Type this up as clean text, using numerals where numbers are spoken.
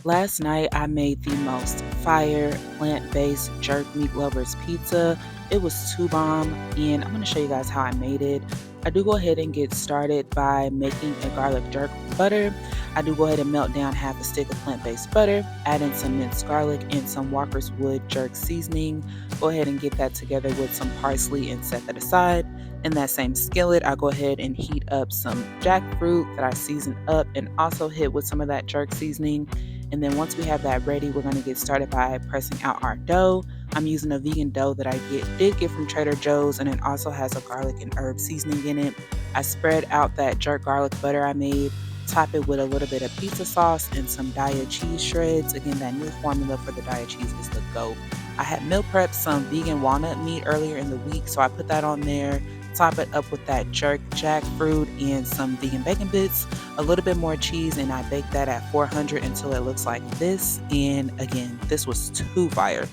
Last night I made the most fire plant-based jerk Meatlovers pizza. It was too bomb, and I'm going to show you guys how I made it. I do go ahead and get started by making a garlic jerk butter. I do go ahead and melt down half a stick of plant-based butter, add in some minced garlic and some Walker's Wood jerk seasoning. Go ahead and get that together with some parsley and set that aside. In that same skillet, I go ahead and heat up some jackfruit that I season up and also hit with some of that jerk seasoning. And then once we have that ready, we're going to get started by pressing out our dough. I'm using a vegan dough that I did get from Trader Joe's, and it also has a garlic and herb seasoning in it. I spread out that jerk garlic butter I made, top it with a little bit of pizza sauce and some Daya cheese shreds. Again, that new formula for the Daya cheese is the GOAT. I had meal prepped some vegan walnut meat earlier in the week, so I put that on there. Top it up with that jerk jackfruit and some vegan bacon bits, a little bit more cheese, and I baked that at 400 until it looks like this. And again, this was too fire.